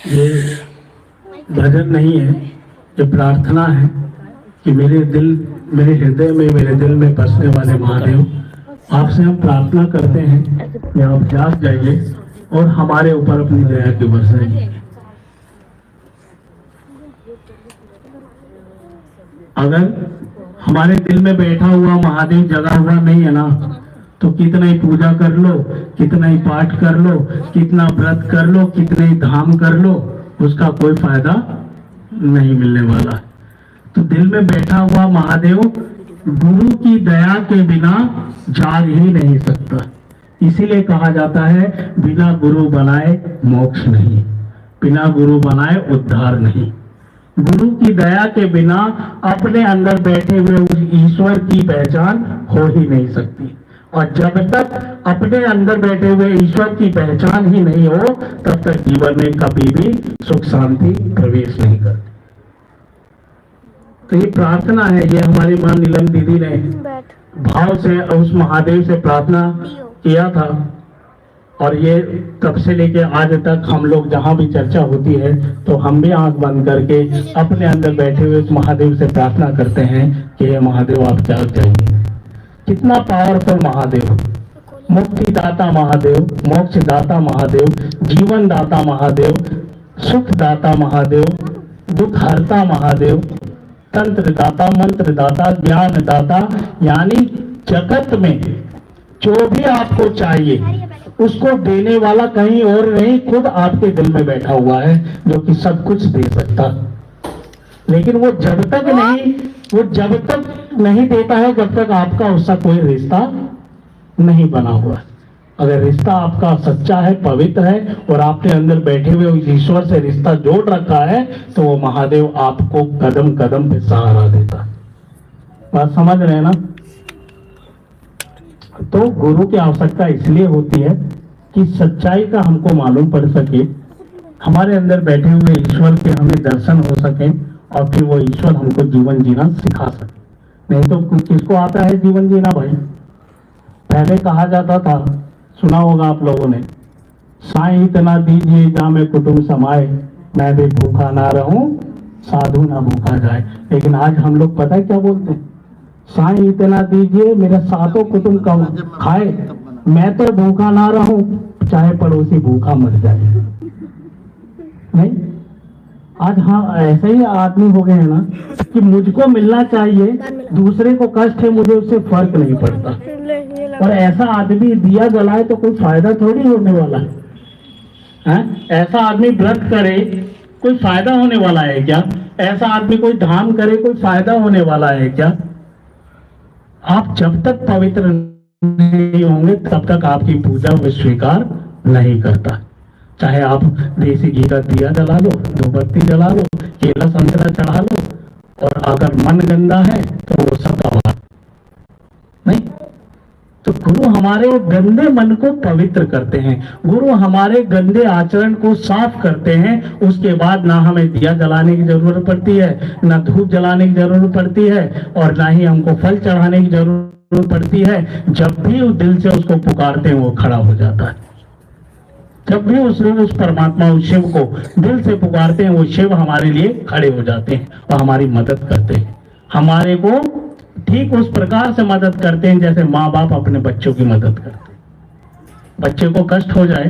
ये भजन नहीं है, ये प्रार्थना है कि मेरे हृदय में, मेरे दिल में बसने वाले महादेव, आपसे हम प्रार्थना करते हैं कि आप जाग जाइए और हमारे ऊपर अपनी दया की बरसाइए। अगर हमारे दिल में बैठा हुआ महादेव जगा हुआ नहीं है ना, तो कितना ही पूजा कर लो, कितना ही पाठ कर लो, कितना व्रत कर लो, कितने ही धाम कर लो, उसका कोई फायदा नहीं मिलने वाला। तो दिल में बैठा हुआ महादेव गुरु की दया के बिना जाग ही नहीं सकता। इसीलिए कहा जाता है बिना गुरु बनाए मोक्ष नहीं, बिना गुरु बनाए उद्धार नहीं। गुरु की दया के बिना अपने अंदर बैठे हुए उस ईश्वर की पहचान हो ही नहीं सकती। और जब तक अपने अंदर बैठे हुए ईश्वर की पहचान ही नहीं हो, तब तक जीवन में कभी भी सुख शांति प्रवेश नहीं करती। तो ये प्रार्थना है, ये हमारी मां नीलम दीदी ने भाव से उस महादेव से प्रार्थना किया था। और ये तब से लेके आज तक हम लोग जहां भी चर्चा होती है तो हम भी आंख बंद करके अपने अंदर बैठे हुए उस महादेव से प्रार्थना करते हैं कि हे महादेव आप क्या चाहिए। कितना पावरफुल महादेव, मुक्ति दाता महादेव, मोक्ष दाता महादेव, जीवन दाता महादेव, सुख दाता महादेव, दुख हरता महादेव, तंत्र दाता, मंत्र दाता, ज्ञान दाता, यानी जगत में जो भी आपको चाहिए उसको देने वाला कहीं और नहीं, खुद आपके दिल में बैठा हुआ है जो कि सब कुछ दे सकता। लेकिन वो जब तक नहीं देता है जब तक आपका उसका कोई रिश्ता नहीं बना हुआ। अगर रिश्ता आपका सच्चा है, पवित्र है और आपने अंदर बैठे हुए उस ईश्वर से रिश्ता जोड़ रखा है, तो वो महादेव आपको कदम कदम पे सहारा देता। बात समझ रहे हैं ना? तो गुरु की आवश्यकता इसलिए होती है कि सच्चाई का हमको मालूम पड़ सके, हमारे अंदर बैठे हुए ईश्वर के हमें दर्शन हो सके और फिर वो ईश्वर हमको जीवन जीना सिखा सके। नहीं तो किसको आता है जीवन जीना भाई? पहले कहा जाता था, सुना होगा आप लोगों ने, साईं इतना दीजिए जामे कुटुंब समाए, मैं भी भूखा ना रहूं साधु ना भूखा जाए। लेकिन आज हम लोग पता है क्या बोलते हैं? साईं इतना दीजिए मेरा सातों कुटुंब कम खाए, मैं तो भूखा ना रहूं चाहे पड़ोसी भूखा मर जाए। नहीं, आज हाँ ऐसे ही आदमी हो गए हैं ना कि मुझको मिलना चाहिए, दूसरे को कष्ट है, मुझे उससे फर्क नहीं पड़ता। और ऐसा आदमी दिया जलाए तो कोई फायदा थोड़ी होने वाला है? ऐसा आदमी व्रत करे कोई फायदा होने वाला है क्या? ऐसा आदमी कोई धाम करे कोई फायदा होने वाला है क्या? आप जब तक पवित्र नहीं होंगे तब तक आपकी पूजा में स्वीकार नहीं करता। चाहे आप देसी घी का दिया जला लो, धूपबत्ती जला लो, केला संतरा चढ़ा लो, और अगर मन गंदा है तो वो सब गवा नहीं। तो गुरु हमारे गंदे मन को पवित्र करते हैं, गुरु हमारे गंदे आचरण को साफ करते हैं। उसके बाद ना हमें दिया जलाने की जरूरत पड़ती है, ना धूप जलाने की जरूरत पड़ती है, और ना ही हमको फल चढ़ाने की जरूरत पड़ती है। जब भी उस दिल से उसको पुकारते हैं वो खड़ा हो जाता है। जब भी उस परमात्मा, उस शिव को दिल से पुकारते हैं, वो शिव हमारे लिए खड़े हो जाते हैं और हमारी मदद करते हैं। हमारे को ठीक उस प्रकार से मदद करते हैं जैसे माँ बाप अपने बच्चों की मदद करते हैं। बच्चे को कष्ट हो जाए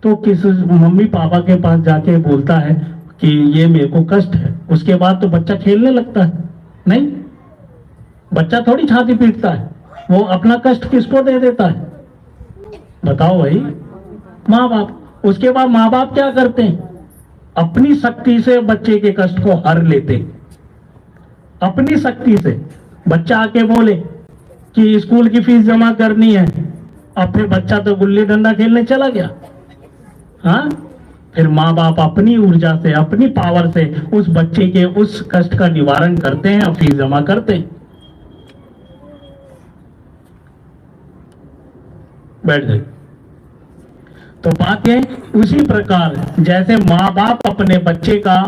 तो किस मम्मी पापा के पास जाके बोलता है कि ये मेरे को कष्ट है, उसके बाद तो बच्चा खेलने लगता है? नहीं, बच्चा थोड़ी छाती पीटता है, वो अपना कष्ट किसको दे देता है? बताओ भाई, माँ बाप। उसके बाद माँ बाप क्या करते हैं? अपनी शक्ति से बच्चे के कष्ट को हर लेते हैं, अपनी शक्ति से। बच्चा आके बोले कि स्कूल की फीस जमा करनी है, अब फिर बच्चा तो गुल्ली डंडा खेलने चला गया। हाँ, फिर माँ बाप अपनी ऊर्जा से, अपनी पावर से उस बच्चे के उस कष्ट का निवारण करते हैं और फीस जमा करते हैं। बैठ जाए। तो बात है उसी प्रकार जैसे माँ बाप अपने बच्चे का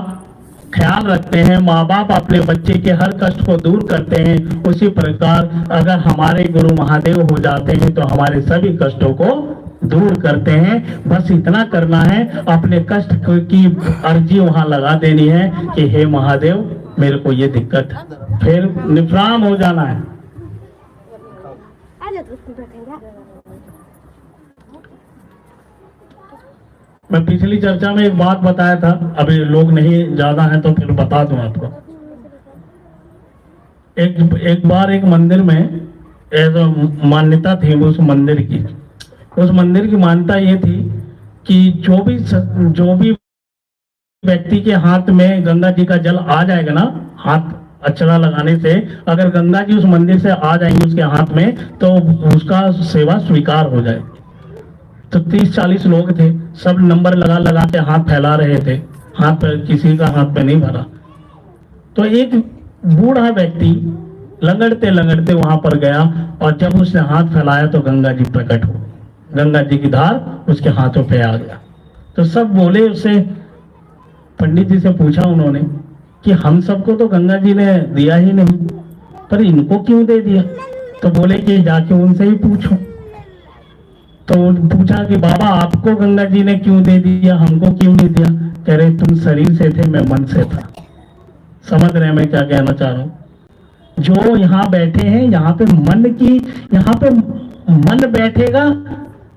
ख्याल रखते हैं, माँ बाप अपने बच्चे के हर कष्ट को दूर करते हैं, उसी प्रकार अगर हमारे गुरु महादेव हो जाते हैं तो हमारे सभी कष्टों को दूर करते हैं। बस इतना करना है, अपने कष्ट की अर्जी वहां लगा देनी है कि हे महादेव मेरे को ये दिक्कत है, फिर निष्काम हो जाना है। मैं पिछली चर्चा में एक बात बताया था, अभी लोग नहीं ज्यादा हैं तो फिर बता दूं आपको। एक बार एक मंदिर में एक मान्यता थी उस मंदिर की। उस मंदिर की मान्यता ये थी कि जो भी व्यक्ति के हाथ में गंगा जी का जल आ जाएगा ना, हाथ अक्षरा लगाने से अगर गंगा जी उस मंदिर से आ जाएंगे उसके हाथ में, तो उसका सेवा स्वीकार हो जाएगी। तो 30-40 लोग थे, सब नंबर लगा लगा के हाथ फैला रहे थे, हाथ पे किसी का हाथ पे नहीं भरा। तो एक बूढ़ा व्यक्ति लंगड़ते लंगड़ते वहां पर गया और जब उसने हाथ फैलाया तो गंगा जी प्रकट हो, गंगा जी की धार उसके हाथों पे आ गया। तो सब बोले उससे, पंडित जी से पूछा उन्होंने कि हम सबको तो गंगा जी ने दिया ही नहीं, पर इनको क्यों दे दिया? तो बोले कि जाके उनसे ही पूछो। तो पूछा कि बाबा आपको गंगा जी ने क्यों दे दिया, हमको क्यों नहीं दिया? कह रहे तुम शरीर से थे, मैं मन से था। समझ रहे हैं मैं क्या कहना चाह रहा हूँ? जो यहाँ बैठे हैं, यहाँ पे मन बैठेगा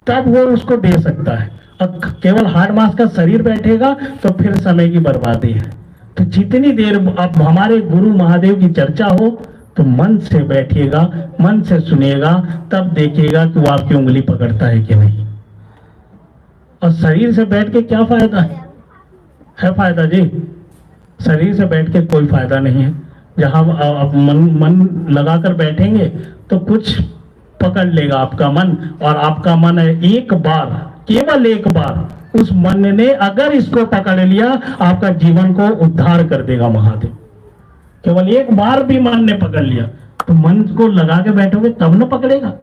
तब वो उसको दे सकता है। अब केवल हाड़ मांस का शरीर बैठेगा तो फिर समय की बर्बादी है। तो जितनी देर अब हमारे गुरु महादेव की चर्चा हो तो मन से बैठिएगा, मन से सुनिएगा, तब देखिएगा कि वो आपकी उंगली पकड़ता है कि नहीं। और शरीर से बैठ के क्या फायदा है फायदा जी? शरीर से बैठ के कोई फायदा नहीं है। जहां आप मन लगाकर बैठेंगे तो कुछ पकड़ लेगा आपका मन, और आपका मन है एक बार, केवल एक बार उस मन ने अगर इसको पकड़ लिया, आपका जीवन को उद्धार कर देगा महादेव। केवल एक बार भी मन ने पकड़ लिया, तो मन को लगा के बैठोगे तब न पकड़ेगा।